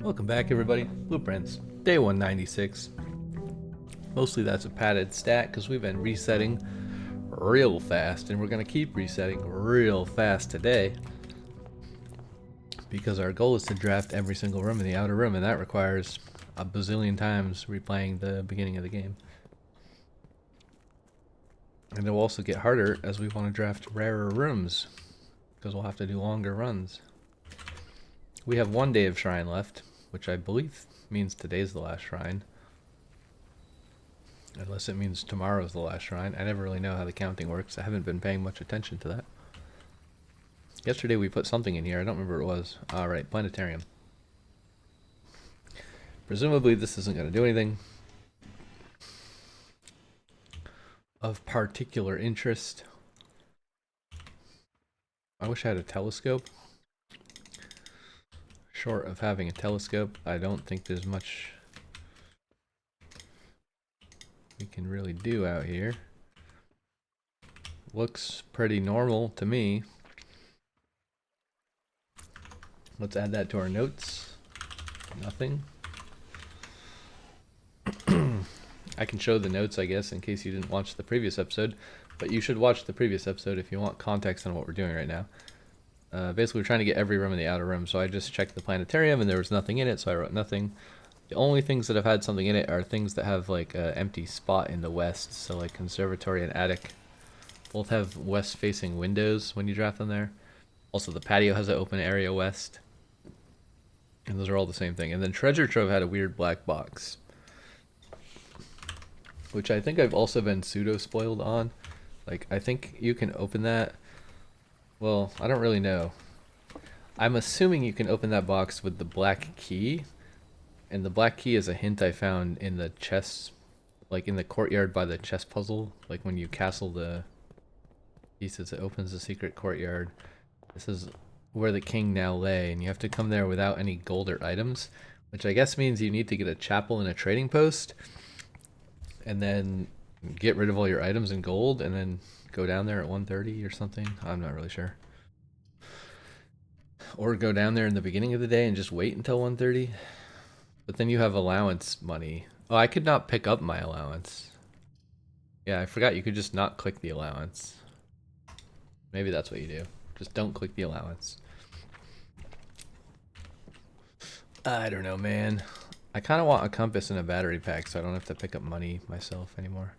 Welcome back, everybody. Blueprints, day 196. Mostly that's a padded stat because we've been resetting real fast, and we're going to keep resetting real fast today because our goal is to draft every single room in the outer rim, and that requires a bazillion times replaying the beginning of the game. And it will also get harder as we want to draft rarer rooms because we'll have to do longer runs. We have 1 day of shrine left, which I believe means today's the last shrine. Unless it means tomorrow's the last shrine. I never really know how the counting works. I haven't been paying much attention to that. Yesterday we put something in here. I don't remember what it was. Alright, planetarium. Presumably this isn't going to do anything of particular interest. I wish I had a telescope. Short of having a telescope, I don't think there's much we can really do out here. Looks pretty normal to me. Let's add that to our notes. Nothing. I can show the notes, I guess, in case you didn't watch the previous episode, but you should watch the previous episode if you want context on what we're doing right now. Basically, we're trying to get every room in the outer rim, so I just checked the planetarium and there was nothing in it, so I wrote nothing. The only things that have had something in it are things that have like an empty spot in the west, so like conservatory and attic both have west-facing windows when you draft them there. Also, the patio has an open area west, and those are all the same thing. And then treasure trove had a weird black box, which I think I've also been pseudo-spoiled on. Like, I think you can open that. Well, I don't really know. I'm assuming you can open that box with the black key. And the black key is a hint I found in the chest, like in the courtyard by the chess puzzle. Like when you castle the pieces, it opens the secret courtyard. This is where the king now lay, and you have to come there without any gold or items, which I guess means you need to get a chapel and a trading post, and then get rid of all your items and gold, and then go down there at 1:30 or something. I'm not really sure. Or go down there in the beginning of the day and just wait until 1:30. But then you have allowance money. Oh, I could not pick up my allowance. Yeah, I forgot you could just not click the allowance. Maybe that's what you do. Just don't click the allowance. I don't know, man. I kind of want a compass and a battery pack so I don't have to pick up money myself anymore.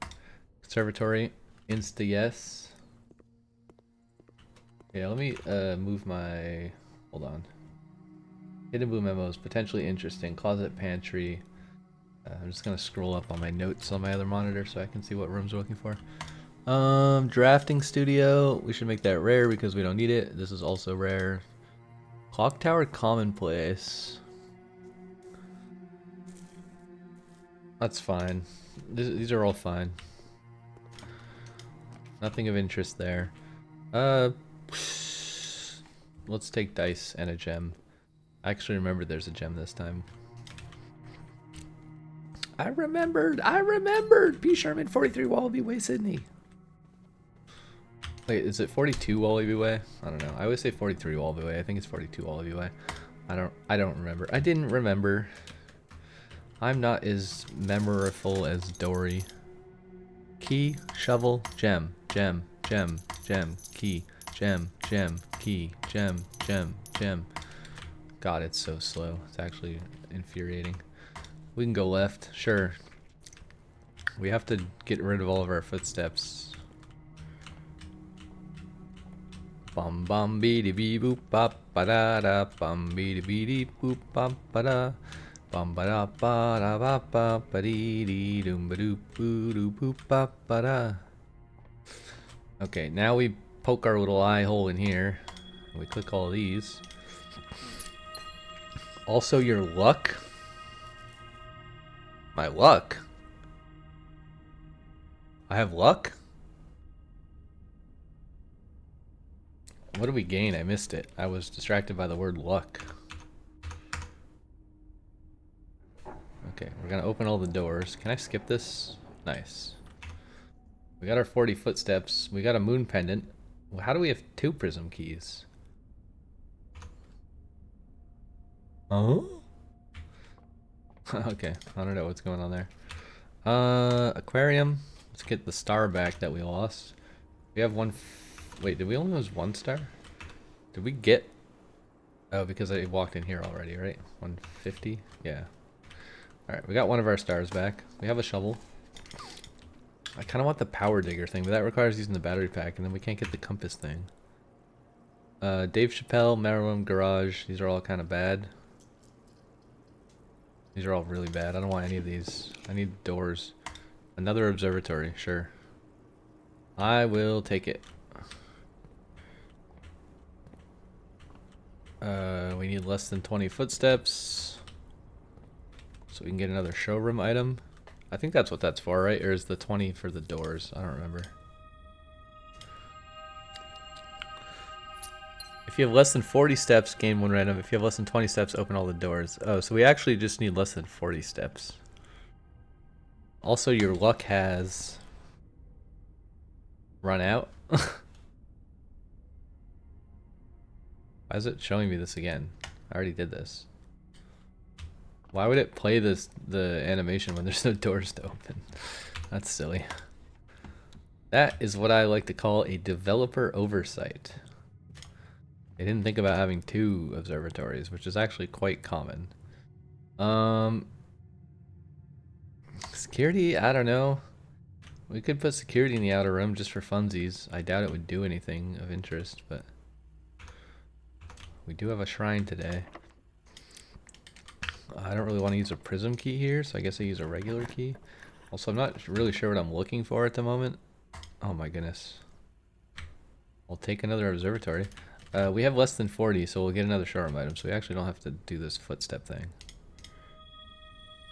Conservatory. Insta yes. Yeah, let me move my... Hold on. Hidden blue memos, potentially interesting. Closet, pantry. I'm just gonna scroll up on my notes on my other monitor so I can see what rooms we're looking for. Drafting studio. We should make that rare because we don't need it. This is also rare. Clock tower, commonplace. That's fine. These are all fine. Nothing of interest there. Let's take dice and a gem. I actually remembered there's a gem this time. I remembered! P. Sherman, 43 Wallaby Way, Sydney. Wait, is it 42 Wallaby Way? I don't know. I always say 43 Wallaby Way. I think it's 42 Wallaby Way. I don't remember. I didn't remember. I'm not as memorable as Dory. Key, shovel, gem, gem, gem, gem, key, gem, gem, key, gem, gem, gem. God, it's so slow. It's actually infuriating. We can go left, sure. We have to get rid of all of our footsteps. Bum bum bee dee bee boop bop ba da da bum bee dee bee dee boop bop ba da bum ba da ba ba dee dee doom ba doop boo doo boop bop ba da. Okay, now we poke our little eye hole in here. We click all these. Also, your luck. My luck? I have luck? What do we gain? I missed it. I was distracted by the word luck. Okay, we're gonna open all the doors. Can I skip this? Nice. We got our 40 footsteps. We got a moon pendant. How do we have 2 prism keys? Huh? Okay, I don't know what's going on there. Aquarium. Let's get the star back that we lost. We have one. Wait, did we only lose one star? Did we get? Oh, because I walked in here already, right? 150? Yeah. Alright, we got one of our stars back. We have a shovel. I kind of want the power digger thing, but that requires using the battery pack, and then we can't get the compass thing. Dave Chappelle, Maryland Garage. These are all kind of bad. These are all really bad. I don't want any of these. I need doors. Another observatory, sure. I will take it. We need less than 20 footsteps. So we can get another showroom item. I think that's what that's for, right? Or is the 20 for the doors? I don't remember. If you have less than 40 steps, gain one random. If you have less than 20 steps, open all the doors. Oh, so we actually just need less than 40 steps. Also, your luck has run out. Why is it showing me this again? I already did this. Why would it play the animation when there's no doors to open? That's silly. That is what I like to call a developer oversight. They didn't think about having 2 observatories, which is actually quite common. Security, I don't know. We could put security in the outer room just for funsies. I doubt it would do anything of interest, but we do have a shrine today. I don't really want to use a prism key here, so I guess I use a regular key. Also, I'm not really sure what I'm looking for at the moment. Oh my goodness. I'll take another observatory. We have less than 40, so we'll get another showroom item, so we actually don't have to do this footstep thing.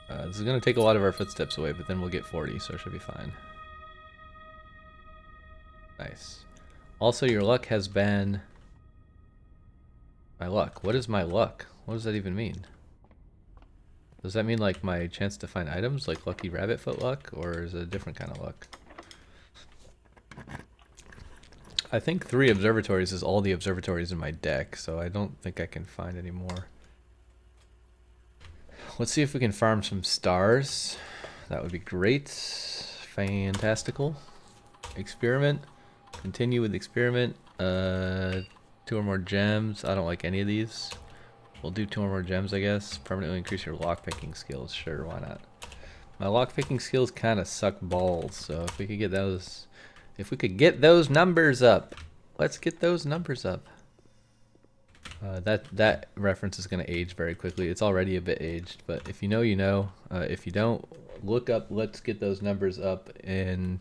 This is going to take a lot of our footsteps away, but then we'll get 40, so it should be fine. Nice. Also, your luck has been... My luck. What is my luck? What does that even mean? Does that mean like my chance to find items, like lucky rabbit foot luck, or is it a different kind of luck? I think 3 observatories is all the observatories in my deck, so I don't think I can find any more. Let's see if we can farm some stars. That would be great. Fantastical. Experiment. Continue with experiment. 2 or more gems. I don't like any of these. We'll do 2 or more gems, I guess. Permanently increase your lockpicking skills. Sure, why not? My lockpicking skills kind of suck balls, so if we could get those... If we could get those numbers up. Let's get those numbers up. That reference is going to age very quickly. It's already a bit aged, but if you know, you know. If you don't, look up let's get those numbers up in,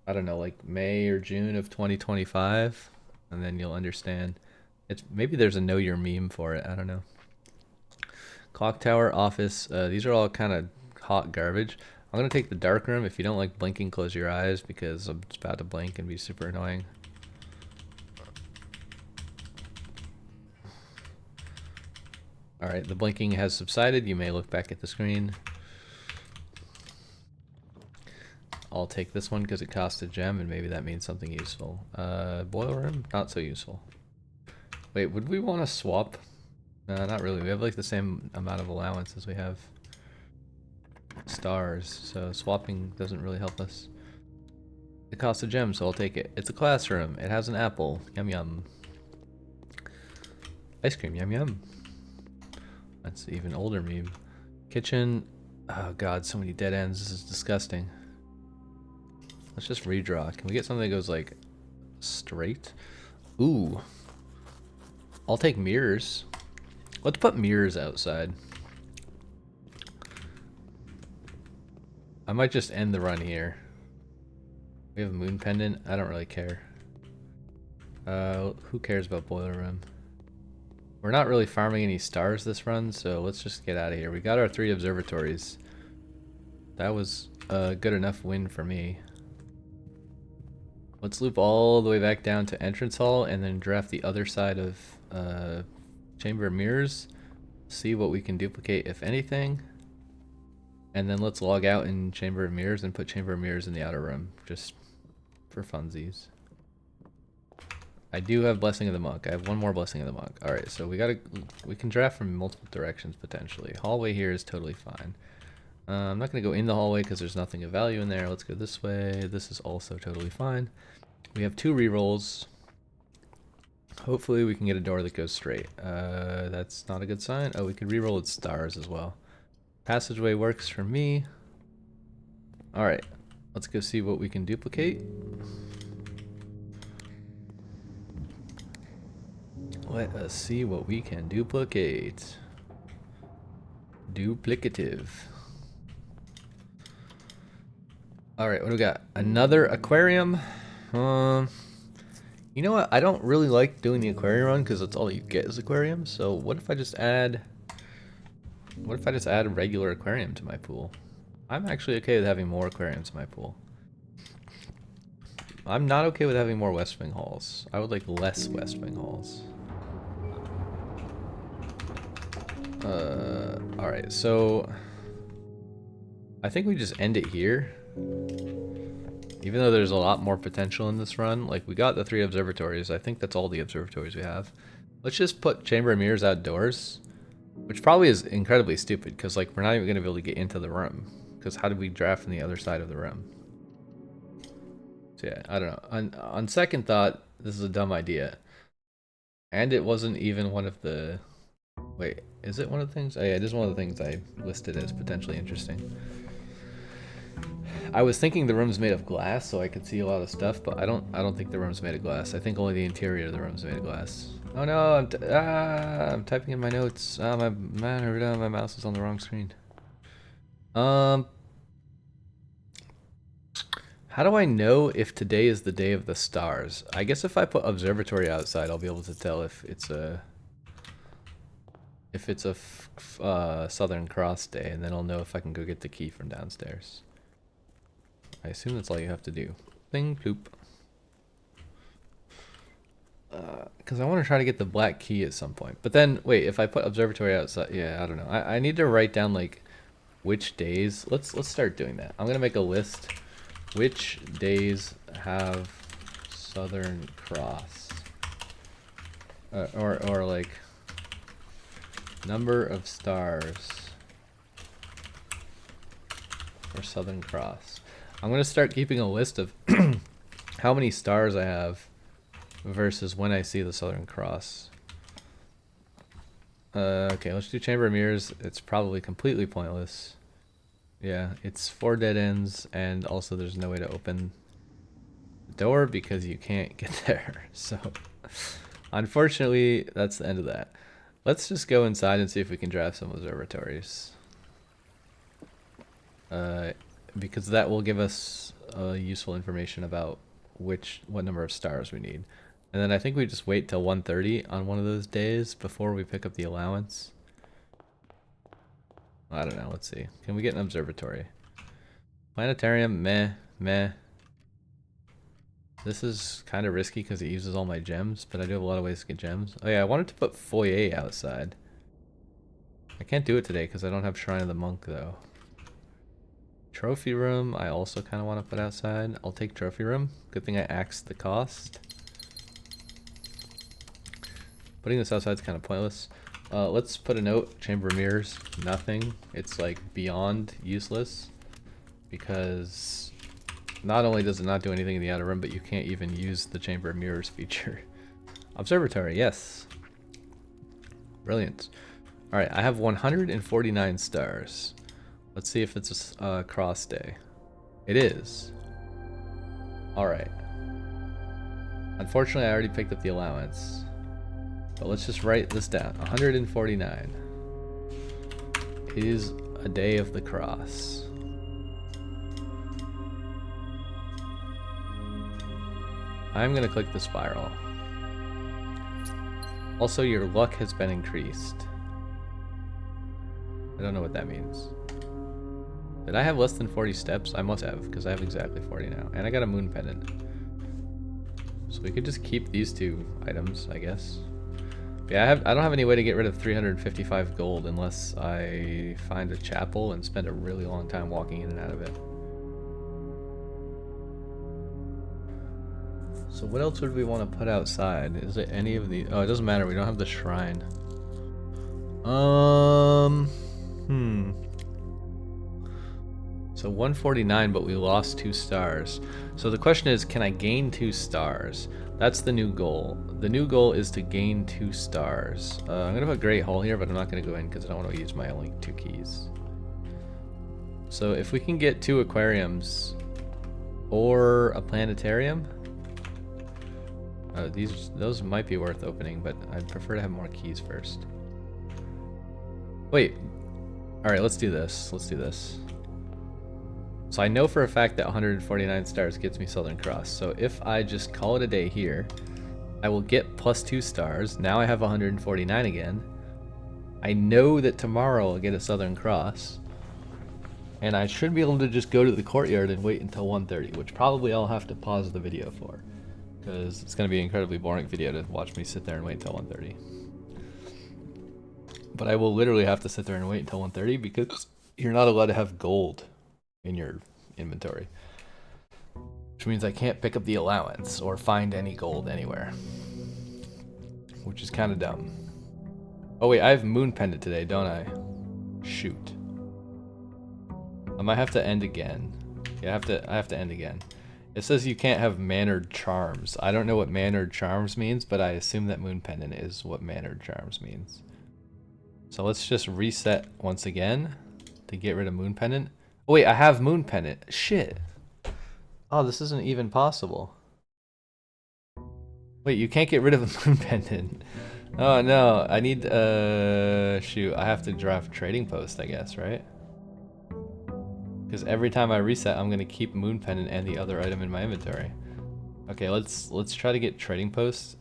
I don't know, like May or June of 2025, and then you'll understand. It's maybe there's a know your meme for it. I don't know. Clock tower, office. These are all kind of hot garbage. I'm going to take the dark room. If you don't like blinking, close your eyes because I'm just about to blink and be super annoying. Alright, the blinking has subsided. You may look back at the screen. I'll take this one because it costs a gem and maybe that means something useful. Boiler room? Not so useful. Wait, would we want to swap? No, not really. We have like the same amount of allowance as we have stars, so swapping doesn't really help us. It costs a gem, so I'll take it. It's a classroom. It has an apple. Yum yum. Ice cream. Yum yum. That's an even older meme. Kitchen. Oh god, so many dead ends. This is disgusting. Let's just redraw. Can we get something that goes like straight? Ooh. I'll take mirrors. Let's put mirrors outside. I might just end the run here. We have a moon pendant. I don't really care. Who cares about boiler room? We're not really farming any stars this run, so let's just get out of here. We got our 3 observatories. That was a good enough win for me. Let's loop all the way back down to entrance hall and then draft the other side of chamber of mirrors. See what we can duplicate, if anything. And then let's log out in chamber of mirrors and put chamber of mirrors in the outer room, just for funsies. I do have Blessing of the Monk. I have one more Blessing of the Monk. Alright, so we can draft from multiple directions potentially. Hallway here is totally fine. I'm not going to go in the hallway because there's nothing of value in there. Let's go this way. This is also totally fine. We have 2 rerolls. Hopefully we can get a door that goes straight. That's not a good sign. Oh, we could reroll its stars as well. Passageway works for me. Alright, let's go see what we can duplicate. Let us see what we can duplicate. Duplicative. Alright, what do we got? Another aquarium. You know what? I don't really like doing the aquarium run because that's all you get is aquarium. So what if I just add... What if I just add a regular aquarium to my pool? I'm actually okay with having more aquariums in my pool. I'm not okay with having more West Wing halls. I would like less West Wing halls. Alright, so... I think we just end it here. Even though there's a lot more potential in this run. Like, we got the 3 observatories. I think that's all the observatories we have. Let's just put Chamber of Mirrors outdoors. Which probably is incredibly stupid, because, like, we're not even going to be able to get into the room. Because how did we draft from the other side of the room? So yeah, I don't know. On second thought, this is a dumb idea. And it wasn't even one of the... Wait, is it one of the things? Oh yeah, it is one of the things I listed as potentially interesting. I was thinking the room's made of glass, so I could see a lot of stuff, but I don't think the room's made of glass. I think only the interior of the room's made of glass. Oh no, I'm typing in my notes. My mouse is on the wrong screen. How do I know if today is the day of the stars? I guess if I put observatory outside, I'll be able to tell if it's a Southern Cross day, and then I'll know if I can go get the key from downstairs. I assume that's all you have to do. Bing, bloop. Because I want to try to get the black key at some point. But then, wait, if I put observatory outside, yeah, I don't know. I need to write down, like, which days. Let's start doing that. I'm going to make a list. Which days have Southern Cross? Or like, number of stars for Southern Cross. I'm going to start keeping a list of how many stars I have versus when I see the Southern Cross. Okay, let's do Chamber of Mirrors. It's probably completely pointless. Yeah, it's 4 dead ends, and also there's no way to open the door because you can't get there. So, unfortunately, that's the end of that. Let's just go inside and see if we can draft some observatories. Because that will give us useful information about what number of stars we need. And then I think we just wait till 1:30 on one of those days before we pick up the allowance. I don't know, let's see. Can we get an observatory? Planetarium, meh, meh. This is kind of risky because it uses all my gems, but I do have a lot of ways to get gems. Oh yeah, I wanted to put foyer outside. I can't do it today because I don't have Shrine of the Monk though. Trophy room, I also kind of want to put outside. I'll take trophy room. Good thing I axed the cost. Putting this outside is kind of pointless. Let's put a note. Chamber of Mirrors, nothing. It's like beyond useless because not only does it not do anything in the outer room, but you can't even use the Chamber of Mirrors feature. Observatory, yes. Brilliant. All right, I have 149 stars. Let's see if it's a cross day. It is. All right. Unfortunately, I already picked up the allowance. But let's just write this down. 149 is a day of the cross. I'm going to click the spiral. Also, your luck has been increased. I don't know what that means. Did I have less than 40 steps? I must have, because I have exactly 40 now. And I got a moon pendant. So we could just keep these 2 items, I guess. Yeah, I don't have any way to get rid of 355 gold unless I find a chapel and spend a really long time walking in and out of it. So what else would we want to put outside? Is it any of the... Oh, it doesn't matter. We don't have the shrine. So 149, but we lost 2 stars. So the question is, can I gain 2 stars? That's the new goal. The new goal is to gain 2 stars. I'm gonna put Great Hall here, but I'm not gonna go in because I don't want to use my only 2 keys. So if we can get 2 aquariums or a planetarium, those might be worth opening, but I'd prefer to have more keys first. Wait. All right, let's do this. Let's do this. So I know for a fact that 149 stars gets me Southern Cross. So if I just call it a day here, I will get plus 2 stars. Now I have 149 again. I know that tomorrow I'll get a Southern Cross. And I should be able to just go to the courtyard and wait until 1:30, which probably I'll have to pause the video for, because it's going to be an incredibly boring video to watch me sit there and wait until 1:30. But I will literally have to sit there and wait until 1:30 because you're not allowed to have gold in your inventory, which means I can't pick up the allowance or find any gold anywhere, which is kind of dumb. Oh wait, I have Moon Pendant today, don't I? Shoot. I might have to end again. Yeah, I have to end again. It says you can't have Mannered Charms. I don't know what Mannered Charms means, but I assume that Moon Pendant is what Mannered Charms means. So let's just reset once again to get rid of Moon Pendant. Oh wait, I have Moon Pendant. Shit. Oh, this isn't even possible. Wait, you can't get rid of a Moon Pendant. Oh no, I need, shoot, I have to draft Trading Post, I guess, right? Because every time I reset, I'm gonna keep Moon Pendant and the other item in my inventory. Okay, let's try to get Trading Post.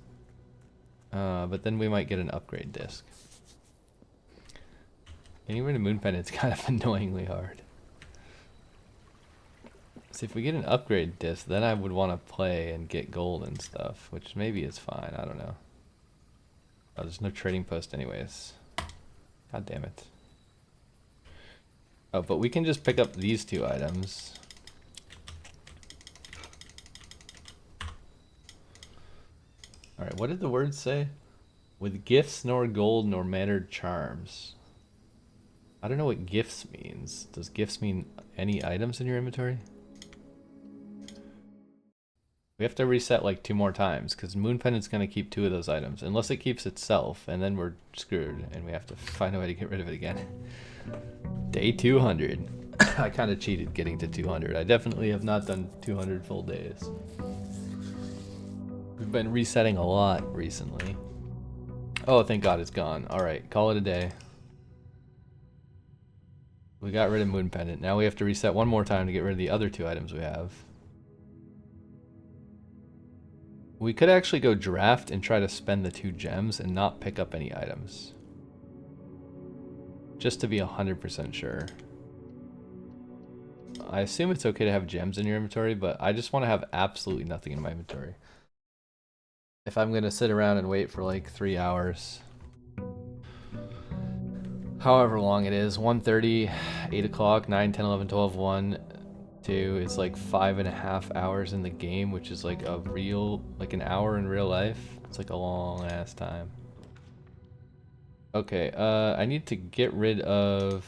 But then we might get an upgrade disc. Getting rid of Moon Pendant's kind of annoyingly hard. See, if we get an upgrade disc, then I would want to play and get gold and stuff, which maybe is fine. I don't know. Oh, there's no Trading Post anyways. God damn it. Oh, but we can just pick up these 2 items. Alright, what did the word say? With gifts nor gold nor mannered charms. I don't know what gifts means. Does gifts mean any items in your inventory? We have to reset like 2 more times because Moon Pendant's going to keep 2 of those items. Unless it keeps itself, and then we're screwed and we have to find a way to get rid of it again. Day 200. I kind of cheated getting to 200. I definitely have not done 200 full days. We've been resetting a lot recently. Oh, thank God it's gone. Alright, call it a day. We got rid of Moon Pendant. Now we have to reset 1 more time to get rid of the other 2 items we have. We could actually go draft and try to spend the 2 gems and not pick up any items. Just to be 100% sure. I assume it's okay to have gems in your inventory, but I just want to have absolutely nothing in my inventory. If I'm going to sit around and wait for like 3 hours. However long it is. 1:30, 8 o'clock, 9, 10, 11, 12, 1, 2. It's like 5.5 hours in the game, which is like a real, like an hour in real life. It's like a long ass time. Okay, I need to get rid of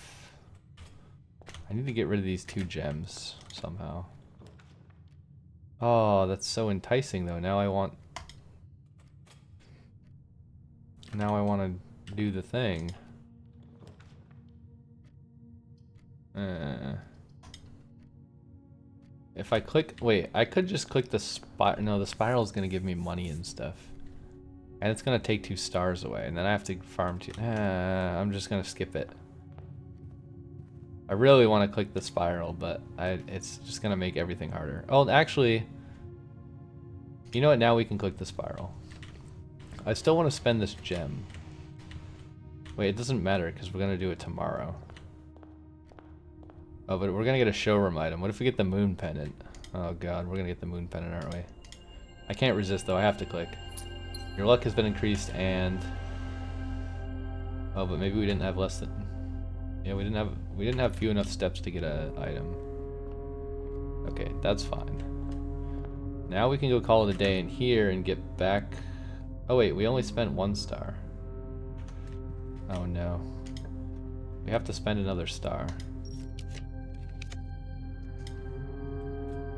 these 2 gems somehow. Oh, that's so enticing though. Now I want to do the thing. If I click, wait, I could just click the spiral. No, the spiral is gonna give me money and stuff. And it's gonna take 2 stars away, and then I have to farm 2. I'm just gonna skip it. I really want to click the spiral, but it's just gonna make everything harder. Oh, actually, you know what? Now we can click the spiral. I still want to spend this gem. Wait, it doesn't matter because we're gonna do it tomorrow. Oh, but we're gonna get a showroom item. What if we get the Moon Pendant? Oh God, we're gonna get the Moon Pendant, aren't we? I can't resist though. I have to click. Your luck has been increased, and oh, but maybe we didn't have less than. Yeah, we didn't have few enough steps to get an item. Okay, that's fine. Now we can go call it a day in here and get back. Oh wait, we only spent 1 star. Oh no. We have to spend another star.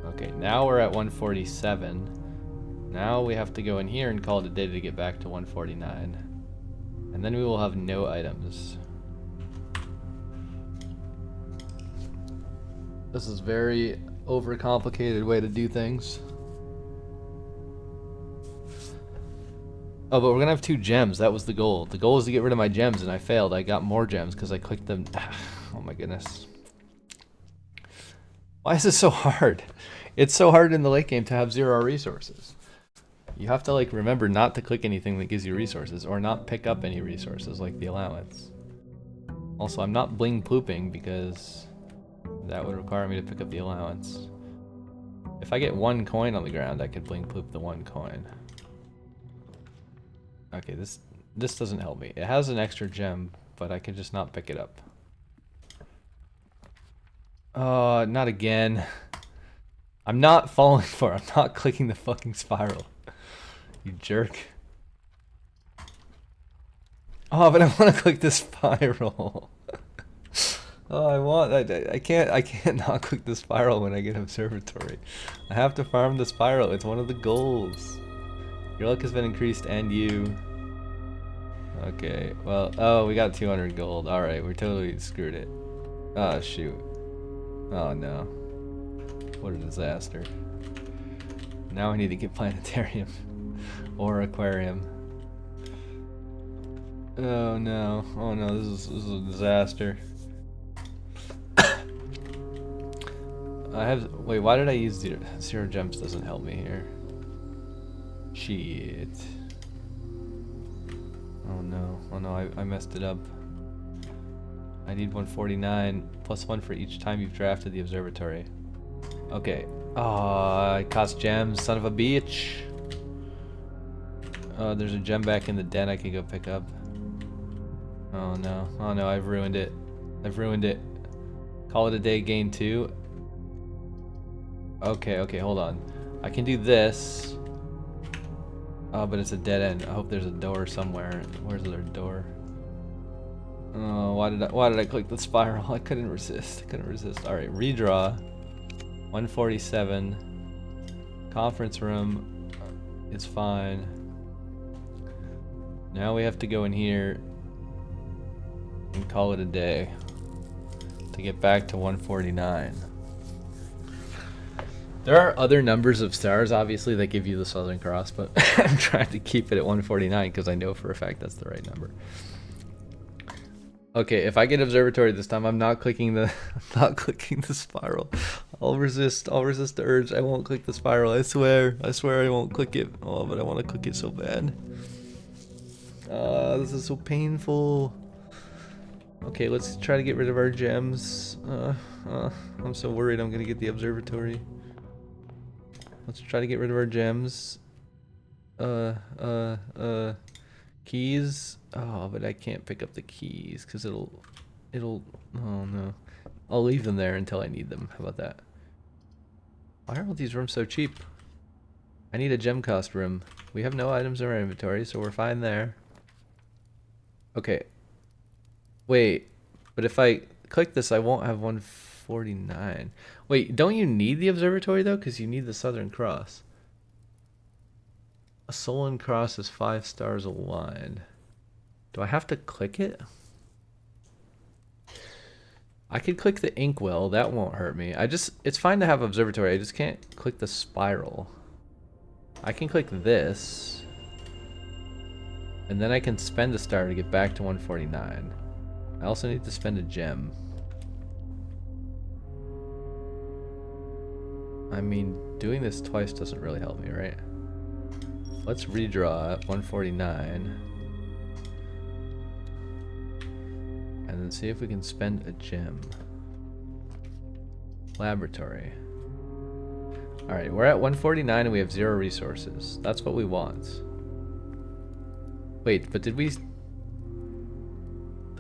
Okay, now we're at 147. Now we have to go in here and call it a day to get back to 149. And then we will have no items. This is very overcomplicated way to do things. Oh, but we're gonna have 2 gems. That was the goal. The goal is to get rid of my gems, and I failed. I got more gems because I clicked them. Oh my goodness. Why is this so hard? It's so hard in the late game to have 0 resources. You have to like remember not to click anything that gives you resources, or not pick up any resources like the allowance. Also, I'm not bling plooping because that would require me to pick up the allowance. If I get 1 coin on the ground, I could bling ploop the 1 coin. Okay, this doesn't help me. It has an extra gem, but I could just not pick it up. Oh, not again. I'm not falling for it. I'm not clicking the fucking spiral. You jerk. Oh, but I want to click the spiral. Oh, I can't not click the spiral when I get observatory. I have to farm the spiral. It's one of the goals. Your luck has been increased, and you. Okay, well, oh, we got 200 gold. Alright, we totally screwed it. Oh, shoot. Oh, no. What a disaster. Now I need to get planetarium. Or aquarium. Oh, no. Oh, no, this is a disaster. Wait, why did I use 0 gems? Doesn't help me here. Shit. Oh no, I messed it up. I need 149 plus 1 for each time you've drafted the observatory. Okay. Oh, it costs gems, son of a bitch. Oh, there's a gem back in the den I can go pick up. Oh no, I've ruined it. Call it a day, gain 2. Okay, hold on. I can do this. Oh, but it's a dead end. I hope there's a door somewhere. Where's the door? Oh, why did I click the spiral? I couldn't resist. All right, redraw. 147. Conference room. It's fine. Now we have to go in here and call it a day to get back to 149. There are other numbers of stars, obviously, that give you the Southern Cross, but I'm trying to keep it at 149 because I know for a fact that's the right number. Okay, if I get observatory this time, I'm not clicking the spiral. I'll resist the urge. I won't click the spiral. I swear I won't click it. Oh, but I want to click it so bad. This is so painful. Okay, let's try to get rid of our gems. I'm so worried I'm gonna get the observatory. Let's try to get rid of our gems. Keys. Oh, but I can't pick up the keys because it'll, oh no. I'll leave them there until I need them. How about that? Why are all these rooms so cheap? I need a gem cost room. We have no items in our inventory, so we're fine there. Okay. Wait, but if I click this, I won't have 149. Wait, don't you need the observatory though? Because you need the Southern Cross. A Solon Cross is 5 stars aligned. Do I have to click it? I could click the inkwell. That won't hurt me. It's fine to have observatory. I just can't click the spiral. I can click this. And then I can spend a star to get back to 149. I also need to spend a gem. I mean, doing this twice doesn't really help me, right? Let's redraw at 149. And then see if we can spend a gem. Laboratory. Alright, we're at 149 and we have 0 resources. That's what we want. Wait, but did we...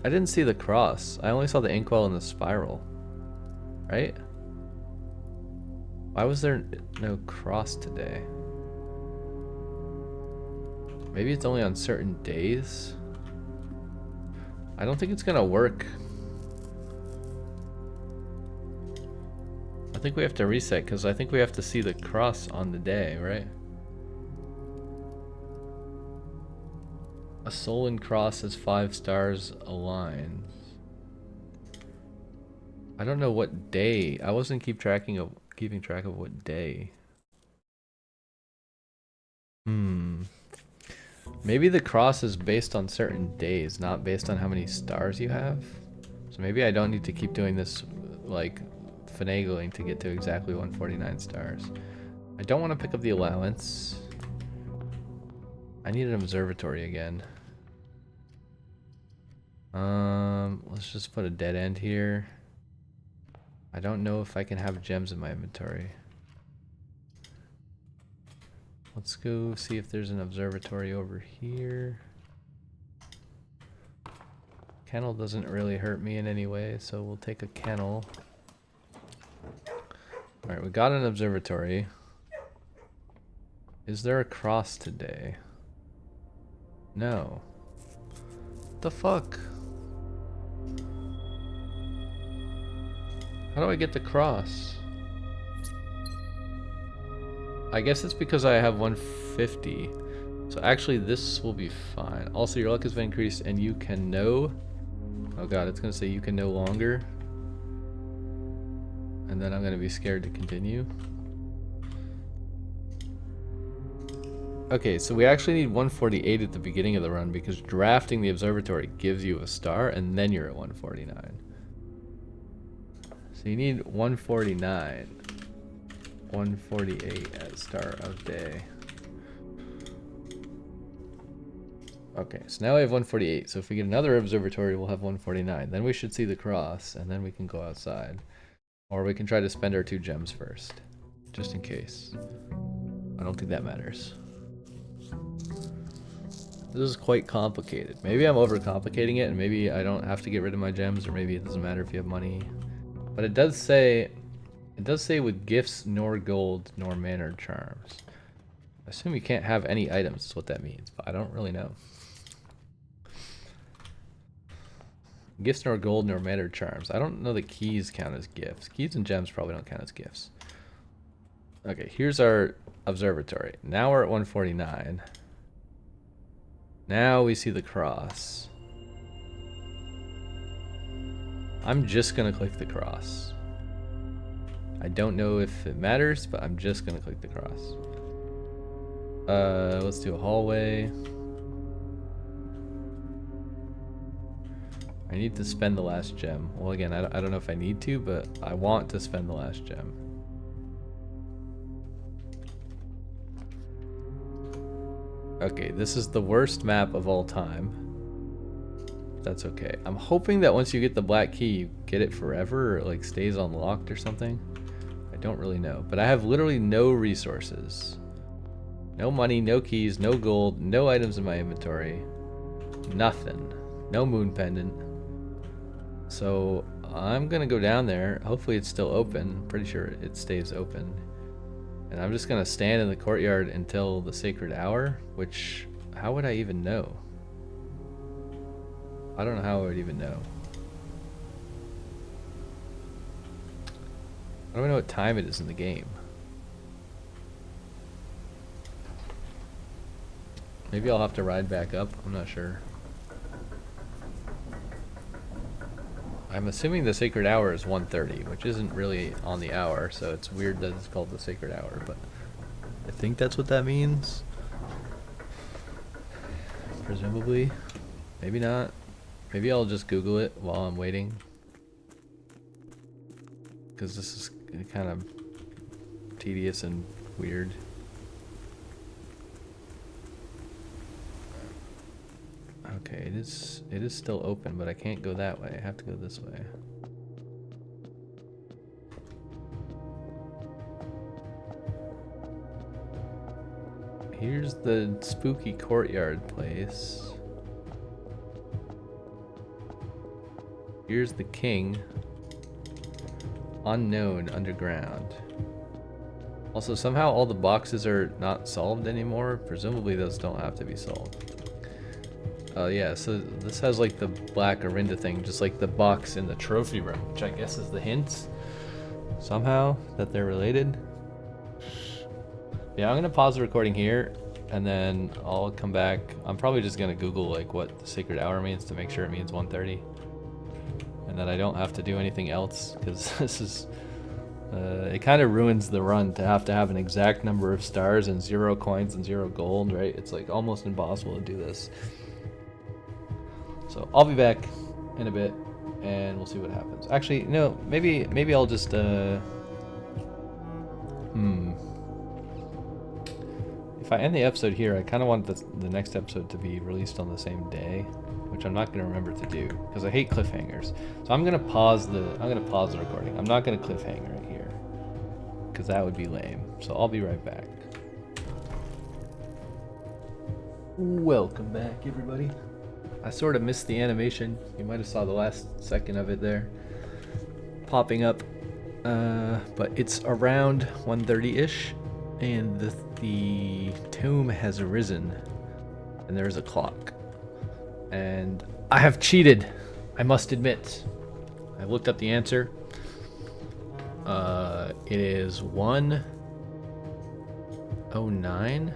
I didn't see the cross. I only saw the inkwell and the spiral. Right? Why was there no cross today? Maybe it's only on certain days? I don't think it's gonna work. I think we have to reset because I think we have to see the cross on the day, right? A soul and cross is 5 stars aligned. I don't know what day. I wasn't keeping track of what day. Maybe the cross is based on certain days, not based on how many stars you have. So maybe I don't need to keep doing this, like, finagling to get to exactly 149 stars. I don't want to pick up the allowance. I need an observatory again. Let's just put a dead end here. I don't know if I can have gems in my inventory. Let's go see if there's an observatory over here. Kennel doesn't really hurt me in any way, so we'll take a kennel. Alright, we got an observatory. Is there a cross today? No. What the fuck? How do I get the cross? I guess it's because I have 150. So actually this will be fine. Also your luck has been increased and you can know. Oh god, it's gonna say you can no longer. And then I'm gonna be scared to continue. Okay, so we actually need 148 at the beginning of the run because drafting the observatory gives you a star and then you're at 149. So you need 149. 148 at start of day. Okay, so now we have 148. So if we get another observatory, we'll have 149. Then we should see the cross, and then we can go outside. Or we can try to spend our 2 gems first, just in case. I don't think that matters. This is quite complicated. Maybe I'm overcomplicating it, and maybe I don't have to get rid of my gems, or maybe it doesn't matter if you have money. But it does say with gifts nor gold nor mannered charms. I assume you can't have any items is what that means, but I don't really know. Gifts nor gold nor mannered charms. I don't know that keys count as gifts. Keys and gems probably don't count as gifts. Okay, here's our observatory. Now we're at 149. Now we see the cross. I'm just gonna click the cross. I don't know if it matters, but I'm just gonna click the cross. Let's do a hallway. I need to spend the last gem. Well, again, I don't know if I need to, but I want to spend the last gem. Okay, this is the worst map of all time. That's okay. I'm hoping that once you get the black key, you get it forever, or it like stays unlocked or something. I don't really know, but I have literally no resources. No money, no keys, no gold, no items in my inventory. Nothing. No moon pendant. So I'm gonna go down there. Hopefully it's still open. Pretty sure it stays open. And I'm just gonna stand in the courtyard until the sacred hour, which, how would I even know? I don't know how I would even know. I don't know what time it is in the game. Maybe I'll have to ride back up. I'm not sure. I'm assuming the sacred hour is 1:30, which isn't really on the hour, so it's weird that it's called the sacred hour, but I think that's what that means. Presumably. Maybe not. Maybe I'll just Google it while I'm waiting. Because this is kind of tedious and weird. Okay, it is still open, but I can't go that way. I have to go this way. Here's the spooky courtyard place. Here's the king. Unknown underground. Also, somehow all the boxes are not solved anymore. Presumably those don't have to be solved. Yeah, so this has like the black Orinda thing, just like the box in the trophy room, which I guess is the hint somehow that they're related. Yeah, I'm gonna pause the recording here and then I'll come back. I'm probably just gonna Google like what the sacred hour means to make sure it means 1:30. And that I don't have to do anything else, because this is it kind of ruins the run to have an exact number of stars and 0 coins and 0 gold, right? It's like almost impossible to do this. So I'll be back in a bit and we'll see what happens. Actually, no, maybe I'll just if I end the episode here, I kind of want the next episode to be released on the same day, which I'm not going to remember to do because I hate cliffhangers. So I'm going to pause the recording. I'm not going to cliffhanger it here because that would be lame. So I'll be right back. Welcome back, everybody. I sort of missed the animation. You might have saw the last second of it there popping up, but it's around 1:30-ish, and the tomb has arisen, and there's a clock. And I have cheated, I must admit. I looked up the answer. It is 1:09.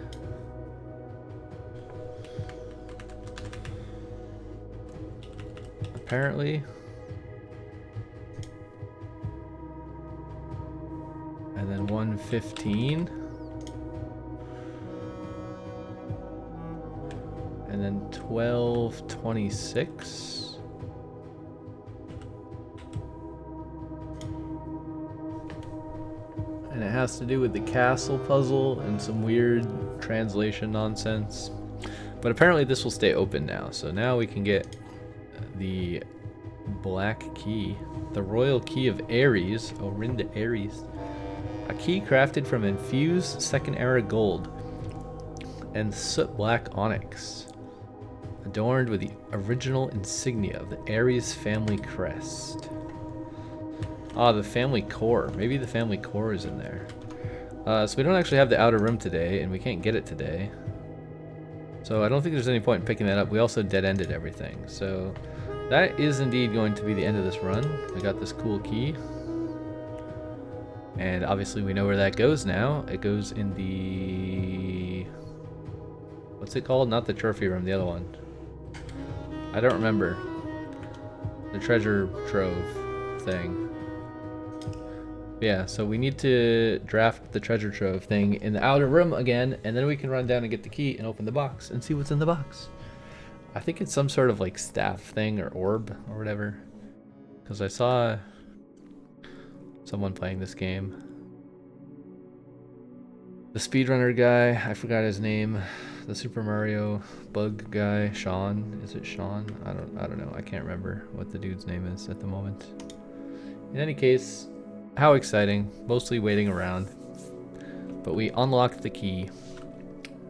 Apparently. And then 1:15. And then 12:26. And it has to do with the castle puzzle and some weird translation nonsense. But apparently this will stay open now. So now we can get the black key, the royal key of Ares, Orinda Ares, a key crafted from infused second era gold and soot black onyx, adorned with the original insignia of the Ares family crest. Ah, the family core. Maybe the family core is in there. So we don't actually have the outer room today, and we can't get it today. So I don't think there's any point in picking that up. We also dead-ended everything. So that is indeed going to be the end of this run. We got this cool key. And obviously we know where that goes now. It goes in the... what's it called? Not the trophy room, the other one. I don't remember. The treasure trove thing. Yeah, so we need to draft the treasure trove thing in the outer room again, and then we can run down and get the key and open the box and see what's in the box. I think it's some sort of like staff thing or orb or whatever, because I saw someone playing this game. The speedrunner guy, I forgot his name. The Super Mario bug guy, Sean. Is it Sean? I don't know. I can't remember what the dude's name is at the moment. In any case, how exciting. Mostly waiting around. But we unlocked the key.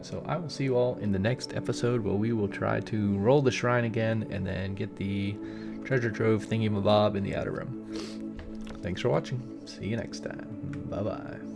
So I will see you all in the next episode where we will try to roll the shrine again and then get the treasure trove thingy-mabob in the outer room. Thanks for watching. See you next time. Bye-bye.